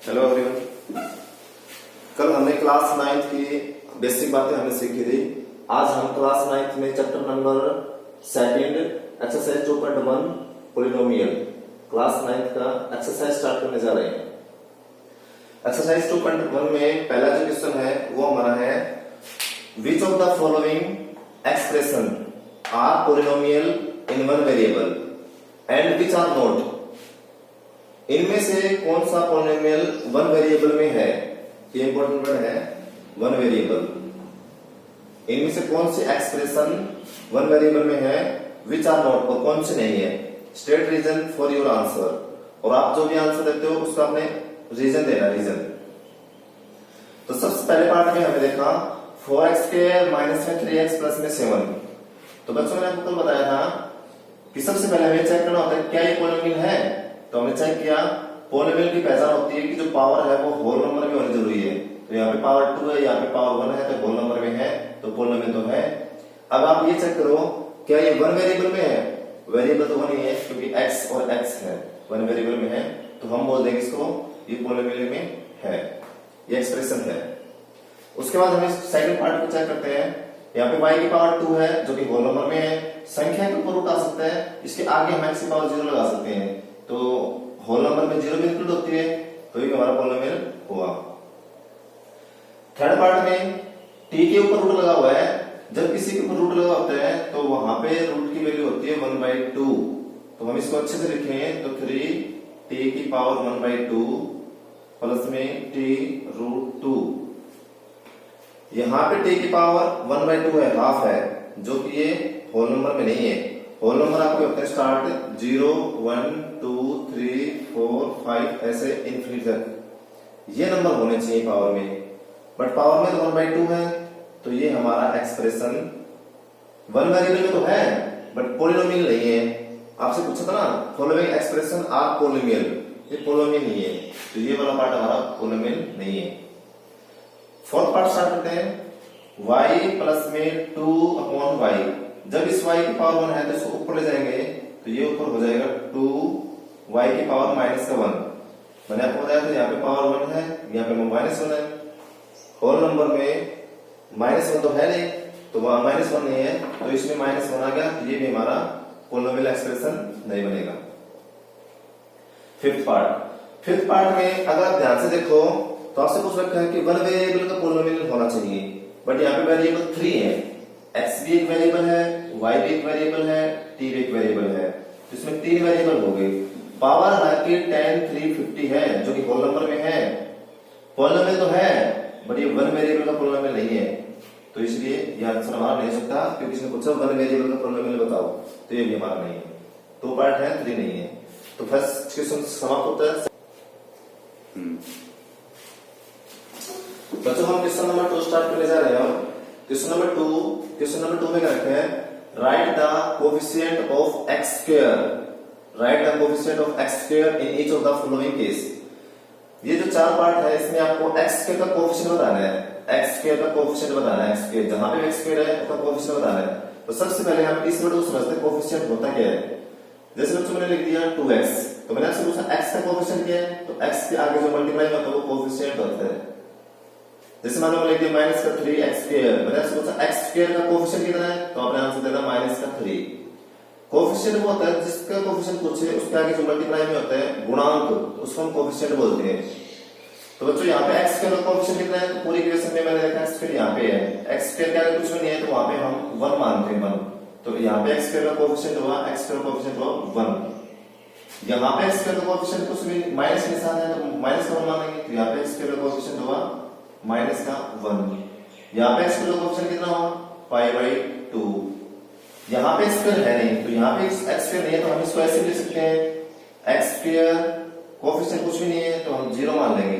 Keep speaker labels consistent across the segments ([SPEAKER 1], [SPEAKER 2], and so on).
[SPEAKER 1] Hello everyone. कल हमने class 9th की बेसिक बातें हमने सीखी थी। आज हम क्लास 9th में chapter number 2 exercise 2.1 polynomial class 9th का एक्सरसाइज स्टार्ट करने जा रहे हैं। एक्सरसाइज 2.1 में पहला जो क्वेश्चन है वो हमारा है which of the following expression are polynomial in one variable and which are not. इनमें से कौन सा पॉलिनोमियल वन वेरिएबल में है, ये इंपॉर्टेंट वर्ड है वन वेरिएबल। इनमें से कौन सी एक्सप्रेशन वन वेरिएबल में है, विच आर नॉट, और कौन सी नहीं है। State reason for your answer, और आप जो भी आंसर देते हो उसका आपने रीजन देना। रीजन तो सबसे पहले पार्ट में हमें देखा 4x² माइनस में 3x प्लस में 7। तो बच्चों ने आपको कल बताया था कि सबसे पहले हमें चेक करना होता है क्या ये पॉलिनोमियल है। तो हमने चेक किया पॉलिनोमियल की पहचान होती है कि जो पावर है वो होल नंबर में होनी जरूरी है। तो यहाँ पे पावर 2 है, यहाँ पे पावर 1 है, तो होल नंबर में है, तो पॉलिनोमियल तो है। अब आप ये चेक करो क्या ये वन वेरिएबल में है। वेरिएबल तो वन ही है क्योंकि x और x है, वन वेरिएबल में है, तो हम बोल देंगे इसको ये पॉलिनोमियल में है, ये एक्सप्रेशन है। उसके बाद हम सेकंड पार्ट को चेक करते हैं। यहाँ पे y की पावर 2 है जो कि होल नंबर में है, संख्या के ऊपर रूट आ सकता है, इसके आगे हम x की पावर 0 लगा सकते हैं, तो होल नंबर में 0 भी इंक्लूड होती है, तो ये हमारा पॉलिनोमियल हुआ। थर्ड पार्ट में t के ऊपर रूट लगा हुआ है। जब किसी के ऊपर रूट लगा होता है तो वहां पे रूट की वैल्यू होती है 1/2। तो हम इसको अच्छे से लिखें तो 3t की पावर 1/2 प्लस में t रूट 2। यहाँ पे t की पावर 1/2 है, हाफ है, जो कि ये होल नंबर में नहीं है। होल नंबर आपके होते हैं स्टार्ट 0 1 2 3 4 5 ऐसे इनफिनिट तक ये नंबर होने चाहिए पावर में, बट पावर में तो 1/2 है, तो ये हमारा एक्सप्रेशन वन वेरिएबल में तो है बट पॉलिनोमियल नहीं है। आपसे पूछा था ना फॉलोइंग एक्सप्रेशन आर पॉलिनोमियल, ये पॉलिनोमियल नहीं है, तो ये वाला पार्ट हमारा पॉलिनोमियल नहीं है। फोर्थ पार्ट स्टार्ट करते हैं y प्लस में 2/y। जब इस y की पावर 1 है तो इसको ऊपर ले जाएंगे तो ये ऊपर हो जाएगा 2y की पावर -1। मैंने आपको बताया था यहाँ पे पावर 1 है, यहाँ पे -1 है। होल नंबर में -1 तो है नहीं, तो वहां -1 नहीं है, तो इसमें -1 आ गया, तो ये भी हमारा पॉलिनोमियल एक्सप्रेशन नहीं बनेगा। फिफ्थ पार्ट में अगर आप ध्यान से देखो तो आपसे पूछ रखा है कि वन वेरिएबल का पॉलिनोमियल होना चाहिए, बट यहाँ पे वेरिएबल 3 है, x भी एक वेरिएबल है, y भी एक वेरिएबल है, t भी एक वेरिएबल है, तो इसमें 3 वेरिएबल हो गए। पावर हालांकि 10 350 है जो कि होल नंबर में है, पॉलिनोमियल तो है बट ये वन वेरिएबल का पॉलिनोमियल नहीं है, तो इसलिए ये आंसर हमारा नहीं हो सकता, क्योंकि इसने पूछा वन वेरिएबल का पॉलिनोमियल बताओ, तो ये भी हमारा नहीं है। 2 पार्ट है, 3 नहीं है, तो फर्स्ट क्वेश्चन समाप्त होता है। बच्चों हम क्वेश्चन नंबर 2 स्टार्ट करने जा रहे हैं। क्वेश्चन नंबर 2 में क्या रखा है, right the coefficient of x², right the coefficient of x² in each of the following case. ये जो 4 पार्ट है इसमें आपको x² का कोएफिशिएंट बताना है, x² का कोएफिशिएंट बताना है, x², जहां पे x² है उसका कोएफिशिएंट बताना है। तो सबसे पहले हम इस वर्ड को समझते हैं कोएफिशिएंट होता क्या है। जैसे बच्चों मैंने लिख दिया 2x, तो मैंने आपसे पूछा x का कोएफिशिएंट क्या है, तो x के आगे जो मल्टीप्लाई होता है वो कोएफिशिएंट होता है। जैसे मान लो लिख दिया -3x², मैंने आपसे पूछा x² का कोएफिशिएंट कितना है, तो आपने आंसर देना -3। कोएफिशिएंट वो होता है जिसका कोएफिशिएंट पूछे उसके आगे जो मल्टीप्लाई में होता है गुणांक, तो उसको हम कोएफिशिएंट बोलते हैं। तो बच्चों यहाँ पे x² का कोएफिशिएंट कितना है, तो पूरी इक्वेशन में मैंने देखा x² यहाँ पे है, x² का कुछ भी नहीं है तो वहां पे हम 1 मानते हैं 1, तो यहाँ पे x² का कोएफिशिएंट हुआ, x² का कोएफिशिएंट हुआ 1। यहाँ पे x² का कोएफिशिएंट कुछ भी माइनस निशान है तो माइनस का 1 मानेंगे, तो यहाँ पे x² का कोएफिशिएंट हुआ -1। यहाँ पे x² का कोएफिशिएंट कितना हुआ π/2। यहाँ पे x² है नहीं, तो यहाँ पे x² नहीं है तो हम इसको ऐसे लिख सकते हैं x² कोएफिशिएंट कुछ भी नहीं है तो हम 0 मान लेंगे,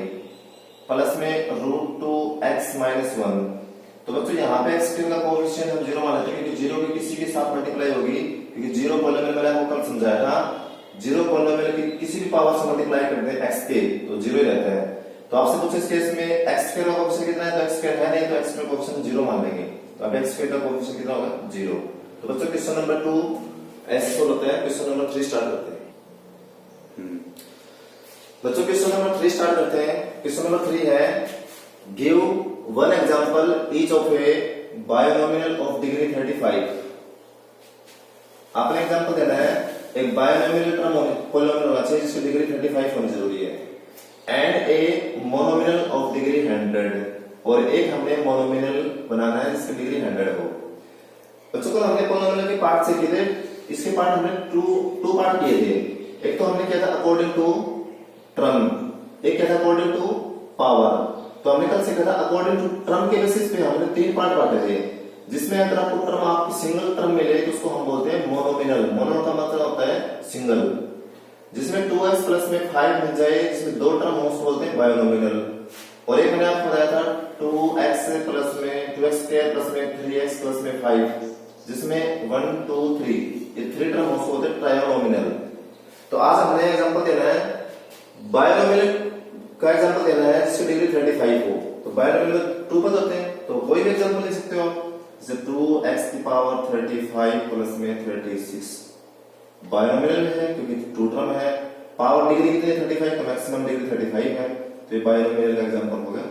[SPEAKER 1] प्लस में √2x - 1। तो बच्चों यहाँ पे x² का कोएफिशिएंट हम 0 मान लेते हैं क्योंकि 0 की किसी के साथ मल्टीप्लाई होगी, क्योंकि 0 पॉलिनोमियल मैंने आपको कल समझाया था, 0 पॉलिनोमियल की किसी भी पावर से मल्टीप्लाई करते हैं x के तो 0 ही रहता है। तो आपसे पूछे इस केस में x² का कोएफिशिएंट कितना है, तो x² है नहीं तो x² का कोएफिशिएंट 0 मान लेंगे, तो अब x² का कोएफिशिएंट कितना होगा 0। तो बच्चों क्वेश्चन नंबर 2 ऐसे सोल्व होता है। क्वेश्चन नंबर 3 स्टार्ट करते हैं। बच्चों क्वेश्चन नंबर 3 स्टार्ट करते हैं। क्वेश्चन नंबर 3 है give one example each of a binomial of degree 35। आपने एग्जांपल देना है एक बायोनोमिनल पॉलिनोमियल होना चाहिए जिसकी डिग्री 35 होनी जरूरी है, एंड ए मोनोमिनल ऑफ डिग्री 100, और एक हमने मोनोमिनल बनाना है जिसकी डिग्री 100 हो। बच्चों को हमने पॉलिनोमियल के पार्ट से किए थे, इसके पार्ट हमने टू पार्ट किए थे। एक तो हमने किया था अकॉर्डिंग टू टर्म, एक क्या था अकॉर्डिंग टू पावर। तो हमने कल से कहा था अकॉर्डिंग टू टर्म के बेसिस पे हमने 3 पार्ट बांटे थे, जिसमें अगर आपको टर्म आपकी सिंगल टर्म मिले तो उसको हम बोलते हैं मोनोमिनल। मोनो का मतलब होता है सिंगल। जिसमें 2x प्लस में 5 मिल जाए, जिसमें 2 टर्म हो उसको बोलते हैं बायोनोमिनल। और एक मैंने आपको बताया था 2x प्लस में 2x स्क्वायर प्लस में 3x प्लस में 5, जिसमें 1 2 3 ये 3 टर्म हो उसको बोलते हैं ट्रायनोमिनल। तो आज हमने एग्जांपल देना है बायोनोमिनल का एग्जांपल देना है जिसकी डिग्री 35 हो। तो बायोनोमिनल 2 पद होते हैं, तो कोई भी एग्जांपल ले सकते हो, जैसे 2x की पावर 35 प्लस में 36 बायोनोमिनल है क्योंकि 2 टर्म है। पावर डिग्री कितनी है 35, तो मैक्सिमम डिग्री 35 है, तो ये बायोनोमिनल का एग्जांपल हो गया।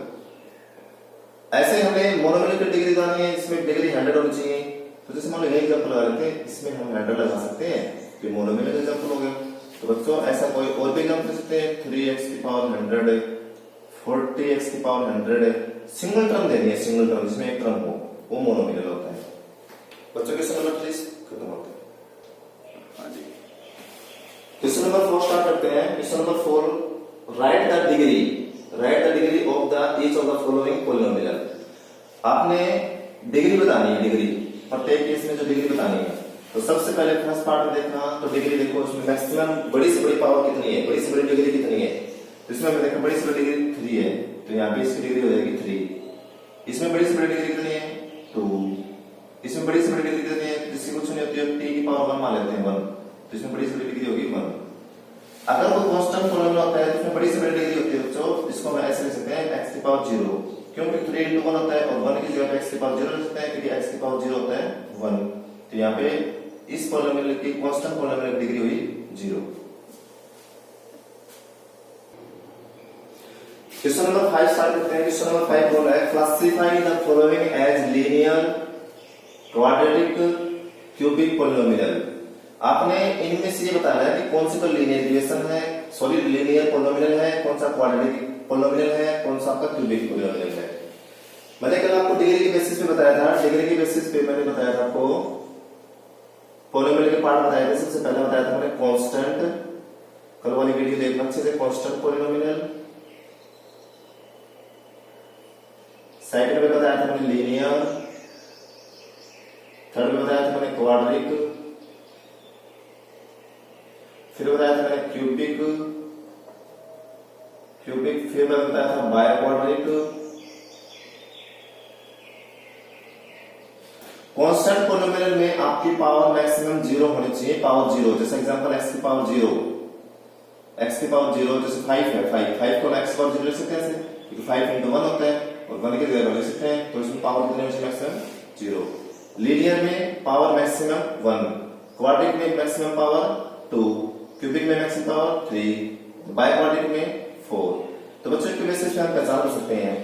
[SPEAKER 1] ऐसे हमें मोनोमिनल की डिग्री बतानी है, इसमें डिग्री 100 होनी चाहिए। तो जैसे मान लो ये एग्जांपल लगा लेते हैं, इसमें हम 100 लगा सकते हैं, ये मोनोमिनल का एग्जांपल हो गया। तो बच्चों ऐसा कोई और भी एग्जांपल दे सकते हैं, 3x की पावर 100 है, 40x की पावर 100 है। सिंगल टर्म देनी है, सिंगल टर्म जिसमें एक टर्म हो, वो मोनोमिनल होता है। बच्चों क्वेश्चन नंबर 3 खत्म होता है। हाँ जी, क्वेश्चन नंबर 4 स्टार्ट करते हैं। Question number 4, right the degree of the each of the following polynomial. आपने डिग्री बतानी है, डिग्री प्रत्येक केस में जो डिग्री बतानी है। तो सबसे पहले फर्स्ट पार्ट में देखना, तो डिग्री देखो इसमें मैक्सिमम बड़ी से बड़ी पावर कितनी है, बड़ी से बड़ी डिग्री कितनी है। तो इसमें हमें देखो बड़ी से बड़ी डिग्री 3 है, तो यहाँ पे इसकी डिग्री हो जाएगी 3। इसमें बड़ी से बड़ी डिग्री कितनी है 2। इसमें बड़ी से बड़ी डिग्री कितनी है, जिसकी कुछ नहीं होती है t की पावर 1 मान लेते हैं 1, तो इसमें बड़ी से बड़ी डिग्री होगी 1। अगर वो कांस्टेंट पॉलिनोमियल होता है तो इसमें बड़ी से बड़ी डिग्री होती है बच्चों, इसको हम ऐसे लिख सकते हैं x की पावर 0, क्योंकि 3 into 1 होता है, और 1 की जगह पे x की पावर 0 लिख सकते हैं क्योंकि x की पावर 0 होता है 1। तो यहाँ पे इस पॉलिनोमियल की कांस्टेंट पॉलिनोमियल की डिग्री हुई 0। क्वेश्चन नंबर 5 स्टार्ट करते हैं। क्वेश्चन नंबर 5 बोल रहा है classify the following as linear, quadratic, cubic polynomial. आपने इनमें से ये बताना है कि कौन सी तो लीनियर रिलेशन है, सॉरी लीनियर पॉलिनोमियल है, कौन सा क्वाड्रेटिक पॉलिनोमियल है, कौन सा आपका क्यूबिक पॉलिनोमियल है। मैंने कल आपको डिग्री के बेसिस पे बताया था, डिग्री के बेसिस पे मैंने बताया था आपको पॉलिनोमियल के पार्ट बताए थे। सबसे पहले बताया था मैंने कांस्टेंट, कल वाली वीडियो देखना अच्छे से, कांस्टेंट पॉलिनोमियल। सेकंड में बताया था मैंने लीनियर, थर्ड में बताया था मैंने क्वाड्रेटिक, फिर बताया था मैंने क्यूबिक, फिर मैं बताया था बायक्वाड्रेटिक। कांस्टेंट पॉलिनोमियल में आपकी पावर मैक्सिमम 0 होनी चाहिए, पावर 0। जैसे एग्जांपल x की पावर 0, x की पावर 0 जैसे 5 है, 5 को x की पावर 0 लिख सकते हैं, क्योंकि 5 into 1 होता है और 1 की जगह लिख सकते हैं, तो इसमें पावर कितनी होनी चाहिए मैक्सिमम 0। लीनियर में पावर मैक्सिमम 1, क्वाड्रेटिक में मैक्सिमम पावर 2, क्यूबिक में मैक्सिमम पावर 3, बायक्वाड्रेटिक में 4। तो बच्चों के बेसिस पे हम पहचान कर सकते हैं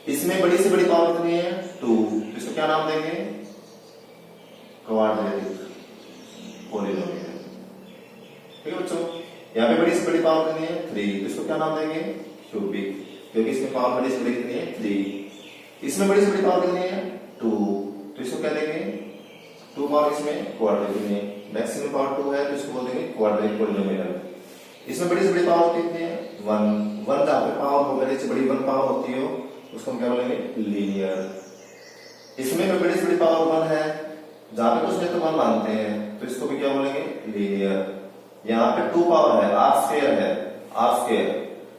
[SPEAKER 1] इसमें बड़ी से बड़ी पावर कितनी है 2, तो इसको क्या नाम देंगे क्वाड्रेटिक पॉलिनोमियल। ठीक है बच्चों, यहाँ पे बड़ी से बड़ी पावर कितनी है 3, तो इसको क्या नाम देंगे क्यूबिक, क्योंकि इसमें पावर बड़ी से बड़ी कितनी है 3। इसमें बड़ी से बड़ी पावर कितनी है 2, तो इसको क्या देंगे 2 पावर, इसमें क्वाड्रेटिक में मैक्सिमम पावर 2 है तो इसको बोल देंगे क्वाड्रेटिक पॉलिनोमियल। इसमें बड़ी से बड़ी पावर कितनी है 1 जहां पे पावर हो बड़ी से बड़ी 1 पावर होती हो उसको हम क्या बोलेंगे लीनियर। इसमें बड़ी से बड़ी पावर 1 है, जहां पे कुछ नहीं तो 1 मानते हैं तो इसको भी क्या बोलेंगे लीनियर। यहाँ पे 2 पावर है, r स्क्वायर है, r स्क्वायर।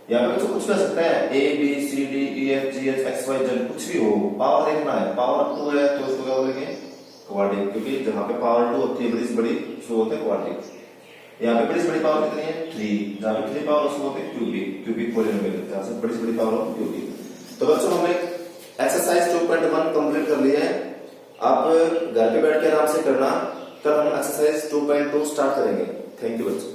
[SPEAKER 1] यहाँ पे कुछ कर सकता है a b c d e f g h x y z कुछ भी हो, पावर देखना है। पावर 2 है तो इसको क्या बोलेंगे क्वाड्रेटिक, क्योंकि जहां पे पावर 2 होती है बड़ी से बड़ी उसको बोलते हैं क्वाड्रेटिक। यहाँ पे बड़ी से बड़ी पावर कितनी है 3, जहां पे 3 पावर उसको बोलते हैं क्यूबिक पॉलिनोमियल, जहां से बड़ी से बड़ी पावर हो क्यूबिक। तो बच्चों हमने एक्सरसाइज 2.1 कंप्लीट कर लिया है। आप घर पे बैठ के आराम से करना, कल हम एक्सरसाइज 2.2 स्टार्ट करेंगे। थैंक यू बच्चों।